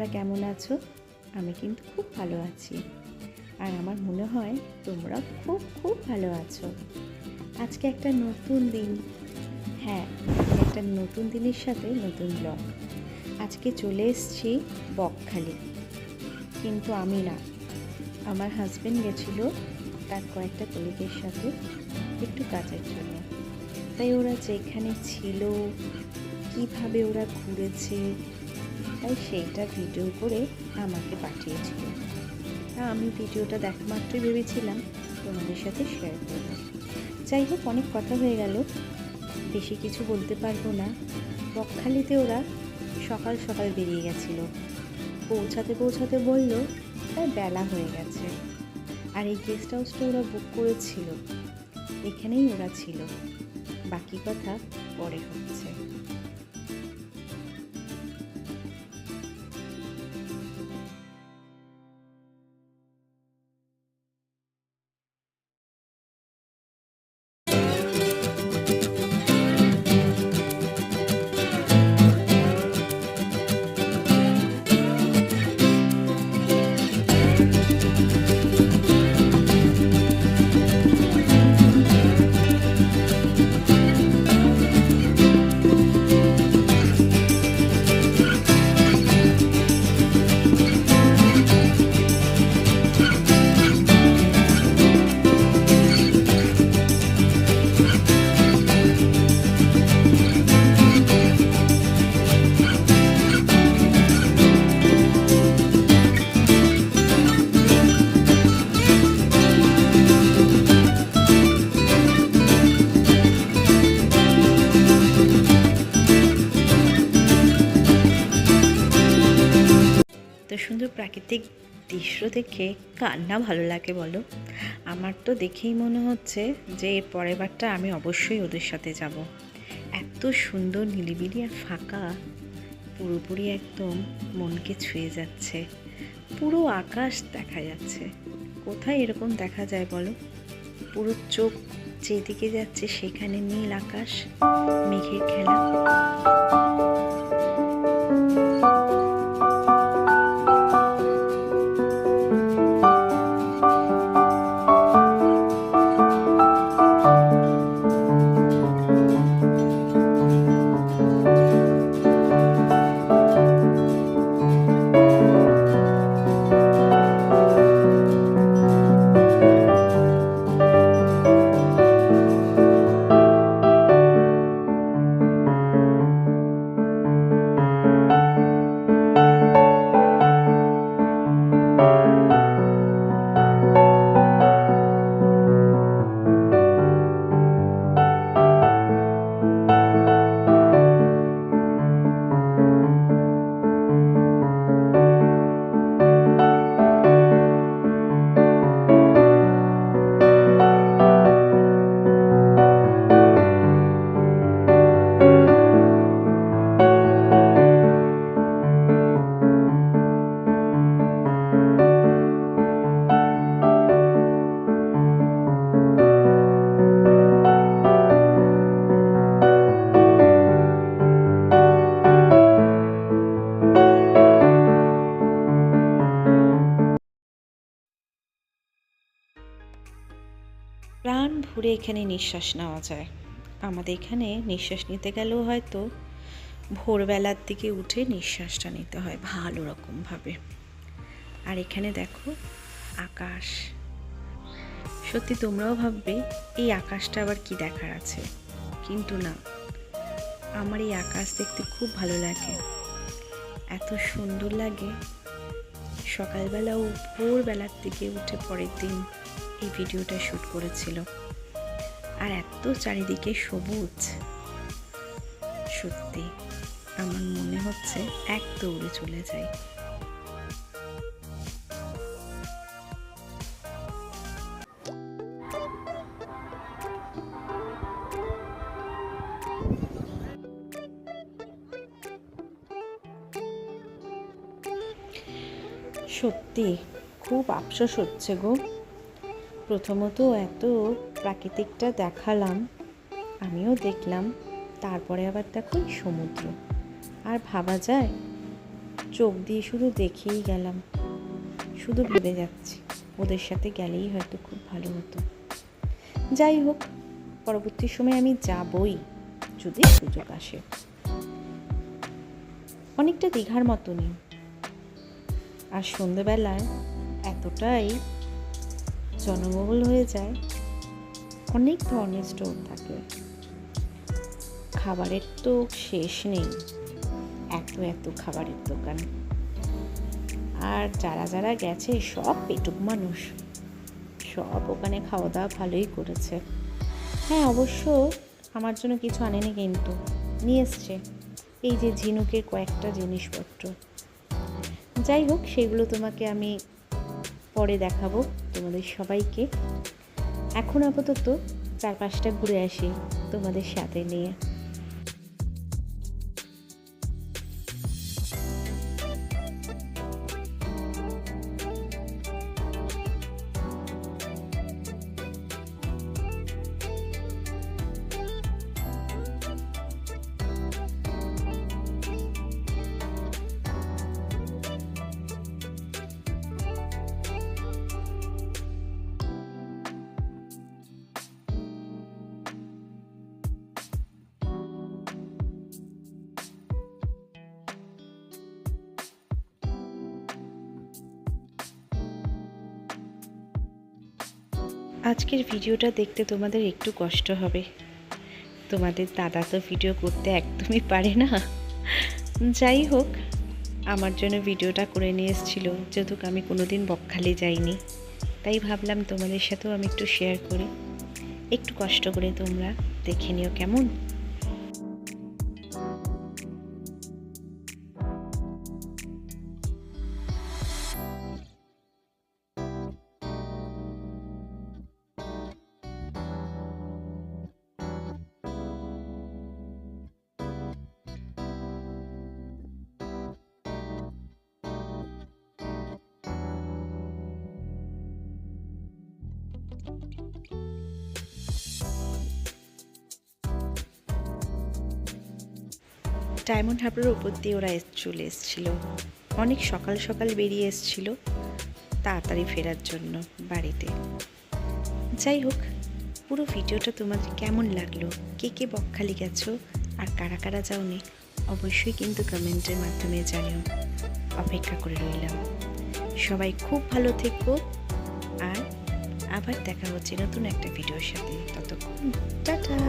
তোমরা কেমন আছো? আমি কিন্তু খুব ভালো আছি, আর আমার মনে হয় তোমরা খুব খুব ভালো আছো। আজকে একটা নতুন দিন, হ্যাঁ, একটা নতুন দিনের সাথে নতুন ব্লগ। আজকে চলে এসেছি বকখালি, কিন্তু আমি না, আমার হাজব্যান্ড গেছিলো তার কয়েকটা কলিগের সাথে একটু কাজের জন্য। তাই ওরা যেখানে ছিল, কিভাবে ওরা ঘুরেছে, তাই সেইটা ভিডিও করে আমাকে পাঠিয়েছিল। তা আমি ভিডিওটা দেখা মাত্রই ভেবেছিলাম তোমাদের সাথে শেয়ার করব। যাই হোক, অনেক কথা হয়ে গেল, বেশি কিছু বলতে পারবো না। বকখালিতে ওরা সকাল সকাল বেরিয়ে গেছিলো, পৌঁছাতে বললো তাই বেলা হয়ে গেছে। আর এই গেস্ট হাউসটা ওরা বুক করেছিল, এখানেই ওরা ছিল। বাকি কথা পরে হচ্ছে। এত সুন্দর প্রাকৃতিক দৃশ্য দেখে কার না ভালো লাগে বলো? আমার তো দেখেই মনে হচ্ছে যে এর পরের বারটা আমি অবশ্যই ওদের সাথে যাব। এত সুন্দর নিরিবিলি আর ফাঁকা, পুরোপুরি একদম মনকে ছুঁয়ে যাচ্ছে। পুরো আকাশ দেখা যাচ্ছে। কোথায় এরকম দেখা যায় বলো? পুরো চোখ যেদিকে যাচ্ছে সেখানে নীল আকাশ, মেঘের খেলা। প্রাণ ভরে এখানে নিঃশ্বাস নেওয়া যায়। আমাদের এখানে নিঃশ্বাস নিতে গেলেও হয়তো ভোরবেলার দিকে উঠে নিঃশ্বাসটা নিতে হয় ভালো রকমভাবে। আর এখানে দেখো আকাশ, সত্যি তোমরাও ভাববে এই আকাশটা আবার কি দেখার আছে, কিন্তু না, আমার এই আকাশ দেখতে খুব ভালো লাগে। এত সুন্দর লাগে। সকালবেলা ও ভোরবেলার দিকে উঠে পরের দিন এই ভিডিওটা শ্যুট করেছিল। আর এত চারিদিকে সবুজ, সত্যি আমার মনে হচ্ছে এক দৌড়ে চলে যাই। সত্যি খুব আফসোস হচ্ছে গো। প্রথমত এত প্রাকৃতিকটা দেখালাম, আমিও দেখলাম, তারপরে আবার দেখো সমুদ্র। আর ভাবা যায় চোখ দিয়ে শুধু দেখেই গেলাম, শুধু ভেবে যাচ্ছি ওদের সাথে গেলেই হয়তো খুব ভালো হতো। যাই হোক, পরবর্তী সময় আমি যাবই যদি সুযোগ আসে। অনেকটা দীঘার মতনই, আর সন্ধেবেলায় এতটাই জনবহুল হয়ে যায়, অনেক ধরনের স্টোর থাকে, খাবারের তো শেষ নেই, এত এত খাবারের দোকান। আর যারা যারা গেছে সব পেটুক মানুষ, সব ওখানে খাওয়া দাওয়া ভালোই করেছে। হ্যাঁ, অবশ্য আমার জন্য কিছু আনেনি, কিন্তু নিয়ে এসছে এই যে ঝিনুকের কয়েকটা জিনিসপত্র। যাই হোক, সেগুলো তোমাকে আমি পরে দেখাবো তোমাদের সবাইকে। এখন আপাতত চারপাশটা ঘুরে আসি তোমাদের সাথে নিয়ে। আজকের ভিডিওটা দেখতে তোমাদের একটু কষ্ট হবে, তোমাদের দাদা তো ভিডিও করতে একদমই পারে না। যাই হোক, আমার জন্য ভিডিওটা করে নিয়ে এসেছিল, যেহেতু আমি কোনোদিন বকখালি যাইনি, তাই ভাবলাম তোমাদের সাথেও আমি একটু শেয়ার করি। একটু কষ্ট করে তোমরা দেখে নিও কেমন। ডায়মন্ড হারবারের উপর দিয়ে ওরা চলে এসেছিল, অনেক সকাল সকাল বেরিয়ে এসেছিল তাড়াতাড়ি ফেরার জন্য বাড়িতে। যাই হোক, পুরো ভিডিওটা তোমাদের কেমন লাগলো, কে কে বকখালি গেছো আর কারা কারা যাওনি, অবশ্যই কিন্তু কমেন্টের মাধ্যমে জানিও। অপেক্ষা করে রইলাম। সবাই খুব ভালো থেকো, আর আবার দেখা হচ্ছে নতুন একটা ভিডিওর সাথে। ততক্ষণ টাটা।